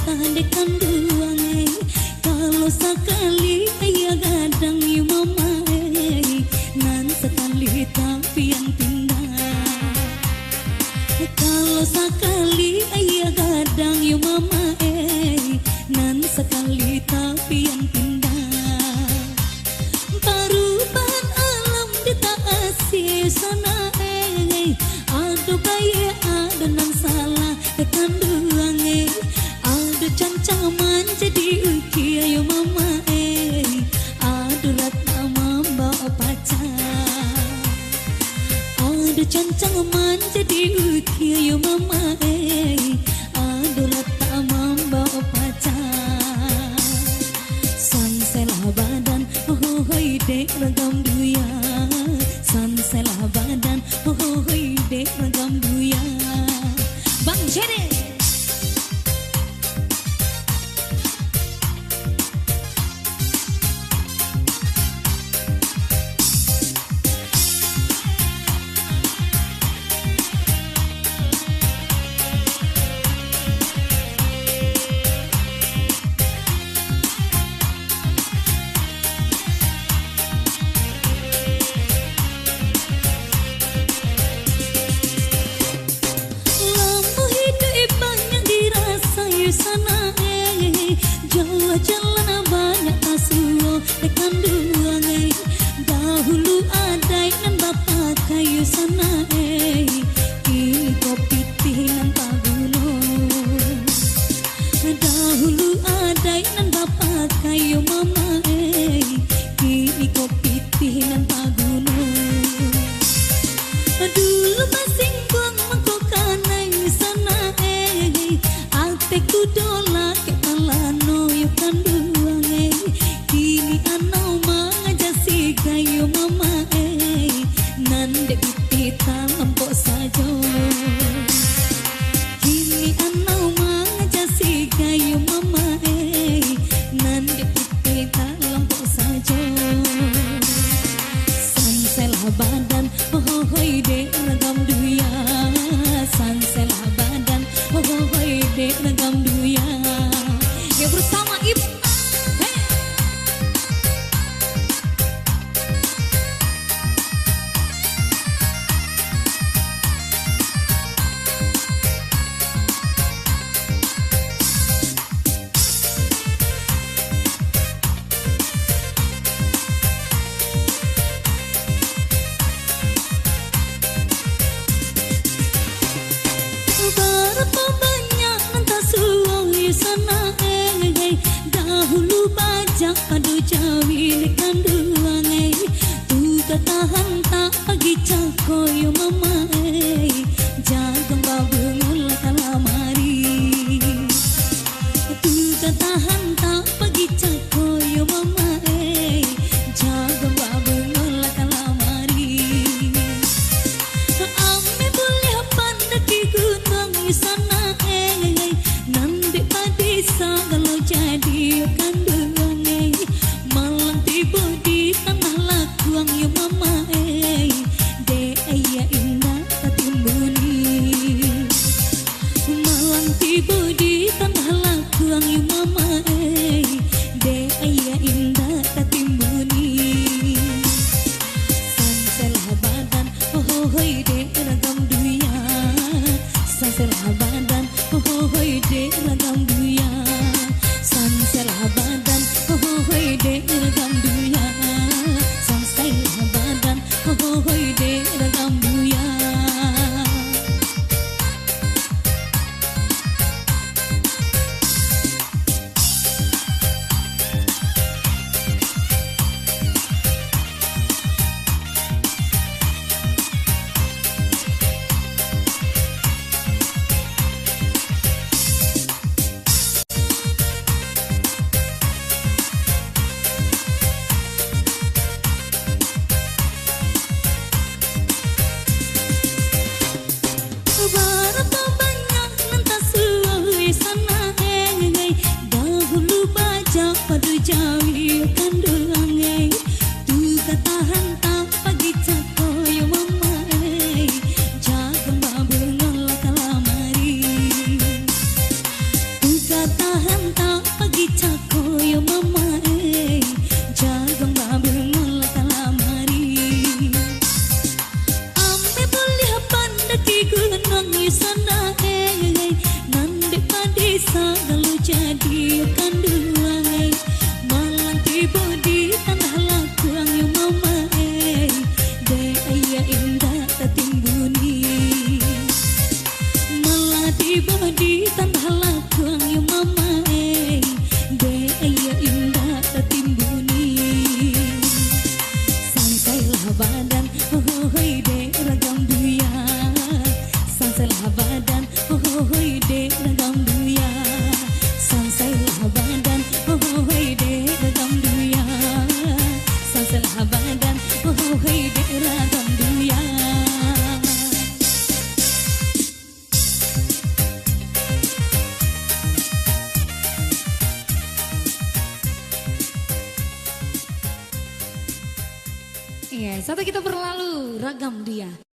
tanda kanduang kalau sekali ya gadang yu mama nan sekali tapi yang pindah kalau sekali ya gadang yu mama nan sekali tapi yang pindah perubahan alam ditaati sana aduh kaya ada nan salah kandungan aduh cancaman jadi uki ayo mama aduh ratna mamba pacar aduh cancaman jadi uki ayo mama aduh ratna mamba pacar sanselah badan oh hoi dek ragam duya sanselah badan oh hoi dek ragam duya Bang Jere sana Jawa jalan banyak tasuo kandungan dahulu adai nan bapak kayu sana kini kopi tinan paguno dahulu adai nan bapak kayu mama kini kopi tinan paguno dulu masing buang mengkokanai sana Teku dola ke palano yo kanduang kini anau mangajasi kayo mama nande pitita lampok sajo kini anau mangajasi kayo mama nande pitita lampok sajo sanselah badan oh hoi de ragam duya sanselah badan oh hoi de ragam duya ya bersama ibu berapa banyak nanti suang sana dahulu bajak padu jawi kandungan tu tahan tak pagi cakoyo mama jagang babungul kalamari tu tahan tak pagi cakoyo mama jagang babungul kalamari ame boleh pandaki gunung sana nande padisa kalau jadi kandungan malang tiba di Icakoyo mama jagang babel malah kalamari ambe boleh pandaki gunung isana nande padesa galu jadi kanduang malang tiba di tanah lakuang yo mama de ayah indah tatimbuni malah tiba di tanah lakuang yo mama badan hoi de ragam duya sansailah badan hoi de ragam duya sansailah badan hoi de ragam duya sansailah badan hoi de ragam duya. Iya, satu kita berlalu ragam dia.